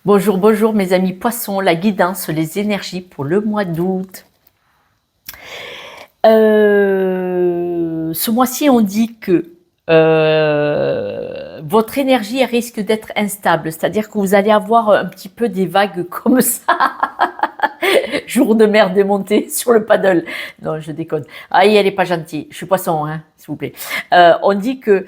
Bonjour, bonjour mes amis poissons, la guidance, les énergies pour le mois d'août. Ce mois-ci, on dit que votre énergie elle risque d'être instable, c'est-à-dire que vous allez avoir un petit peu des vagues comme ça. Jour de mer démonté sur le paddle. Non, je déconne. Aïe, elle est pas gentille. Je suis poisson, hein, s'il vous plaît. On dit que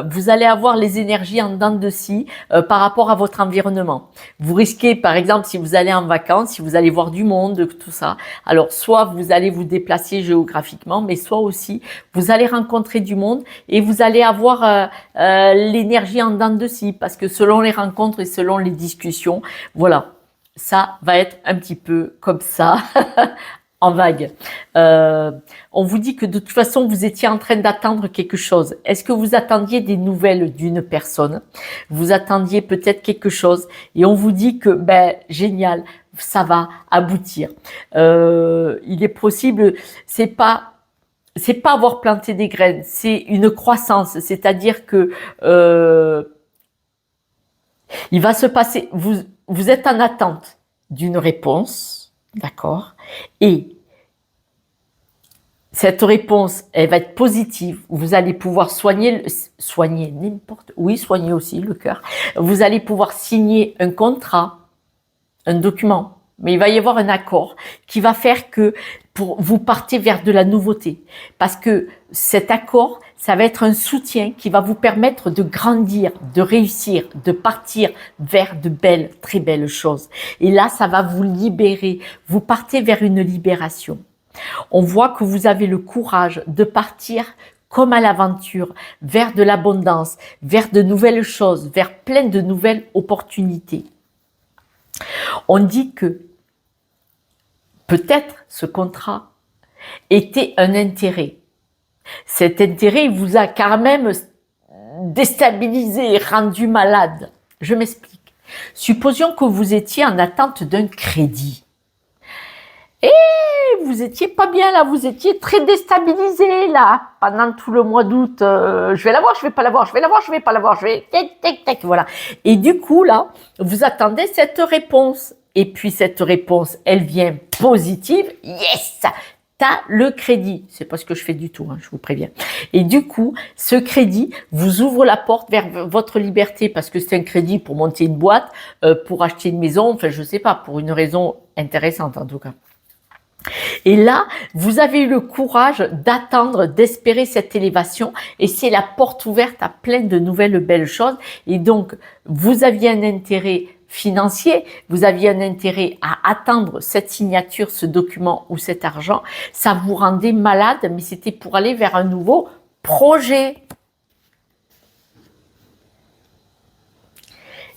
vous allez avoir les énergies en dents de scie par rapport à votre environnement. Vous risquez, par exemple, si vous allez en vacances, si vous allez voir du monde, tout ça. Alors, soit vous allez vous déplacer géographiquement, mais soit aussi vous allez rencontrer du monde et vous allez avoir l'énergie en dents de scie parce que selon les rencontres et selon les discussions, voilà. Ça va être un petit peu comme ça, en vague. On vous dit que de toute façon, vous étiez en train d'attendre quelque chose. Est-ce que vous attendiez des nouvelles d'une personne? Vous attendiez peut-être quelque chose et on vous dit que, génial, ça va aboutir. Il est possible, c'est pas avoir planté des graines, c'est une croissance, c'est-à-dire que il va se passer, vous êtes en attente d'une réponse, d'accord? Et cette réponse, elle va être positive. Vous allez pouvoir soigner soigner aussi le cœur. Vous allez pouvoir signer un contrat, un document, mais il va y avoir un accord qui va faire que vous partez vers de la nouveauté. Parce que cet accord, ça va être un soutien qui va vous permettre de grandir, de réussir, de partir vers de belles, très belles choses. Et là, ça va vous libérer. Vous partez vers une libération. On voit que vous avez le courage de partir comme à l'aventure, vers de l'abondance, vers de nouvelles choses, vers plein de nouvelles opportunités. On dit que peut-être ce contrat était un intérêt. Cet intérêt vous a quand même déstabilisé, rendu malade. Je m'explique. Supposons que vous étiez en attente d'un crédit. Et vous étiez pas bien là, vous étiez très déstabilisé là, pendant tout le mois d'août. Je vais l'avoir, je vais pas l'avoir, je vais l'avoir, je vais pas l'avoir, je vais tac, voilà. Et du coup là, vous attendez cette réponse. Et puis cette réponse, elle vient positive. Yes, t'as le crédit. C'est pas ce que je fais du tout, hein, je vous préviens. Et du coup, ce crédit vous ouvre la porte vers votre liberté parce que c'est un crédit pour monter une boîte, pour acheter une maison. Enfin, je sais pas, pour une raison intéressante en tout cas. Et là, vous avez eu le courage d'attendre, d'espérer cette élévation et c'est la porte ouverte à plein de nouvelles belles choses. Et donc, vous aviez un intérêt financier, vous aviez un intérêt à attendre cette signature, ce document ou cet argent. Ça vous rendait malade, mais c'était pour aller vers un nouveau projet.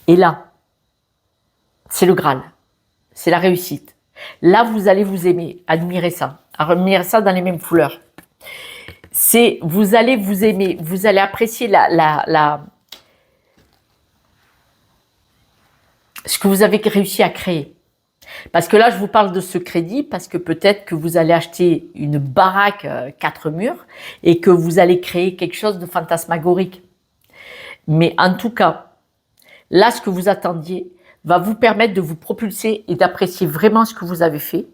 Et là, c'est le Graal, c'est la réussite. Là, vous allez vous aimer, admirer ça dans les mêmes couleurs. Vous allez vous aimer, vous allez apprécier ce que vous avez réussi à créer. Parce que là, je vous parle de ce crédit parce que peut-être que vous allez acheter une baraque 4 murs et que vous allez créer quelque chose de fantasmagorique. Mais en tout cas, là, ce que vous attendiez va vous permettre de vous propulser et d'apprécier vraiment ce que vous avez fait.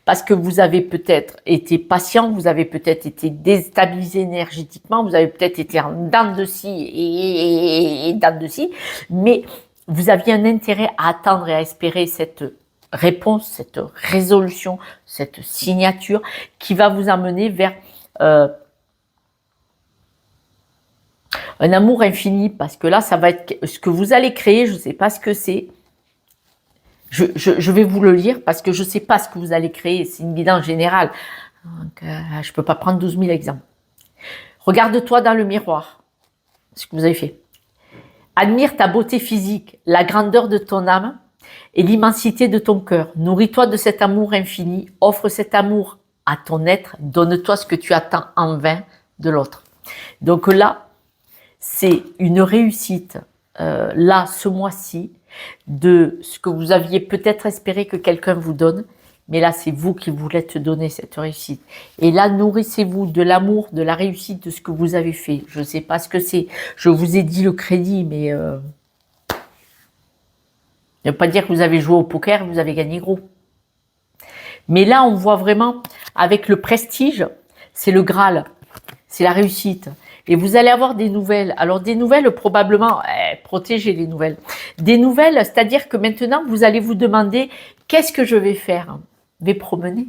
Parce que vous avez peut-être été patient, vous avez peut-être été déstabilisé énergétiquement, vous avez peut-être été en dents de scie et dents de scie, mais vous aviez un intérêt à attendre et à espérer cette réponse, cette résolution, cette signature qui va vous amener vers un amour infini, parce que là, ça va être ce que vous allez créer, je ne sais pas ce que c'est. Je vais vous le lire parce que je ne sais pas ce que vous allez créer, c'est une guidance générale. Donc, je ne peux pas prendre 12 000 exemples. Regarde-toi dans le miroir, ce que vous avez fait. Admire ta beauté physique, la grandeur de ton âme et l'immensité de ton cœur. Nourris-toi de cet amour infini, offre cet amour à ton être, donne-toi ce que tu attends en vain de l'autre. Donc là, c'est une réussite, là, ce mois-ci, de ce que vous aviez peut-être espéré que quelqu'un vous donne, mais là, c'est vous qui voulez te donner cette réussite. Et là, nourrissez-vous de l'amour, de la réussite, de ce que vous avez fait. Je ne sais pas ce que c'est. Je vous ai dit le crédit, mais ne veut pas dire que vous avez joué au poker et que vous avez gagné gros. Mais là, on voit vraiment, avec le prestige, c'est le Graal, c'est la réussite. Et vous allez avoir des nouvelles. Alors des nouvelles, probablement, protégez les nouvelles. Des nouvelles, c'est-à-dire que maintenant, vous allez vous demander, qu'est-ce que je vais faire? Je vais promener.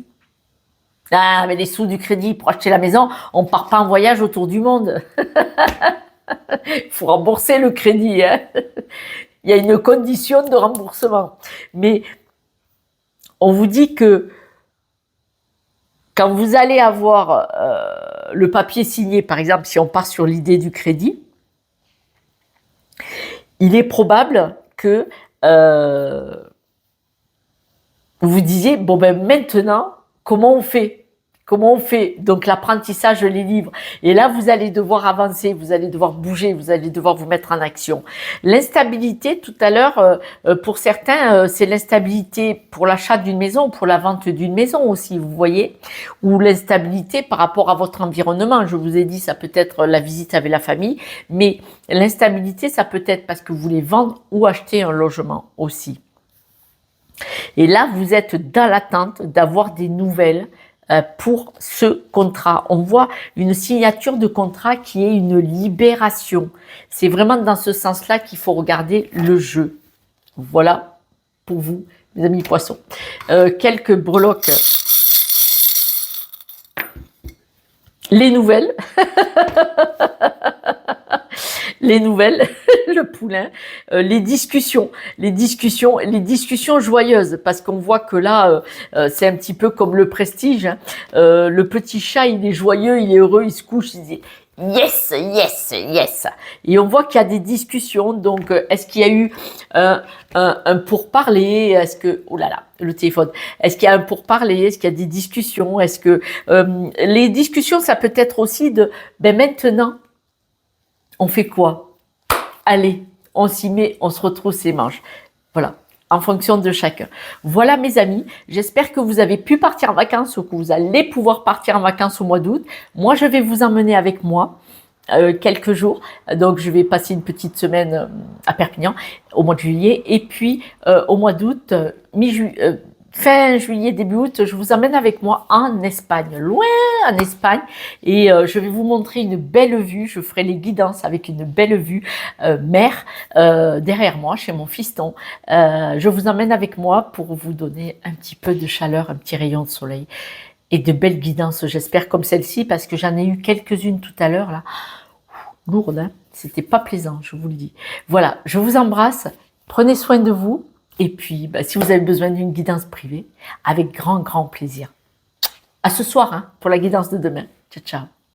Ah, mais les sous du crédit pour acheter la maison, on ne part pas en voyage autour du monde. Il faut rembourser le crédit. Hein. Il y a une condition de remboursement. Mais on vous dit que quand vous allez avoir le papier signé, par exemple, si on part sur l'idée du crédit, il est probable que vous disiez, bon ben maintenant, comment on fait? Comment on fait? Donc l'apprentissage, les livres. Et là, vous allez devoir avancer, vous allez devoir bouger, vous allez devoir vous mettre en action. L'instabilité, tout à l'heure, pour certains, c'est l'instabilité pour l'achat d'une maison, pour la vente d'une maison aussi, vous voyez, ou l'instabilité par rapport à votre environnement. Je vous ai dit, ça peut être la visite avec la famille, mais l'instabilité, ça peut être parce que vous voulez vendre ou acheter un logement aussi. Et là, vous êtes dans l'attente d'avoir des nouvelles pour ce contrat. On voit une signature de contrat qui est une libération. C'est vraiment dans ce sens-là qu'il faut regarder le jeu. Voilà pour vous, mes amis poissons. Quelques breloques. Les nouvelles. Les nouvelles, le poulain, les discussions joyeuses, parce qu'on voit que là, c'est un petit peu comme le prestige. Hein. Le petit chat, il est joyeux, il est heureux, il se couche, il dit yes, yes, yes. Et on voit qu'il y a des discussions. Donc, est-ce qu'il y a eu un pourparler? Est-ce que, oh là là, le téléphone. Est-ce qu'il y a un pourparler? Est-ce qu'il y a des discussions? Est-ce que les discussions, ça peut être aussi de, ben maintenant. On fait quoi? Allez, on s'y met, on se retrousse les manches. Voilà, en fonction de chacun. Voilà mes amis, j'espère que vous avez pu partir en vacances ou que vous allez pouvoir partir en vacances au mois d'août. Moi, je vais vous emmener avec moi quelques jours. Donc, je vais passer une petite semaine à Perpignan au mois de juillet. Et puis, au mois d'août, fin juillet, début août, je vous emmène avec moi en Espagne, loin en Espagne, et je vais vous montrer une belle vue. Je ferai les guidances avec une belle vue mer derrière moi, chez mon fiston. Je vous emmène avec moi pour vous donner un petit peu de chaleur, un petit rayon de soleil et de belles guidances, j'espère, comme celle-ci, parce que j'en ai eu quelques-unes tout à l'heure, là, lourdes, hein. C'était pas plaisant, je vous le dis. Voilà, je vous embrasse, prenez soin de vous. Et puis, si vous avez besoin d'une guidance privée, avec grand, grand plaisir. À ce soir, hein, pour la guidance de demain. Ciao, ciao.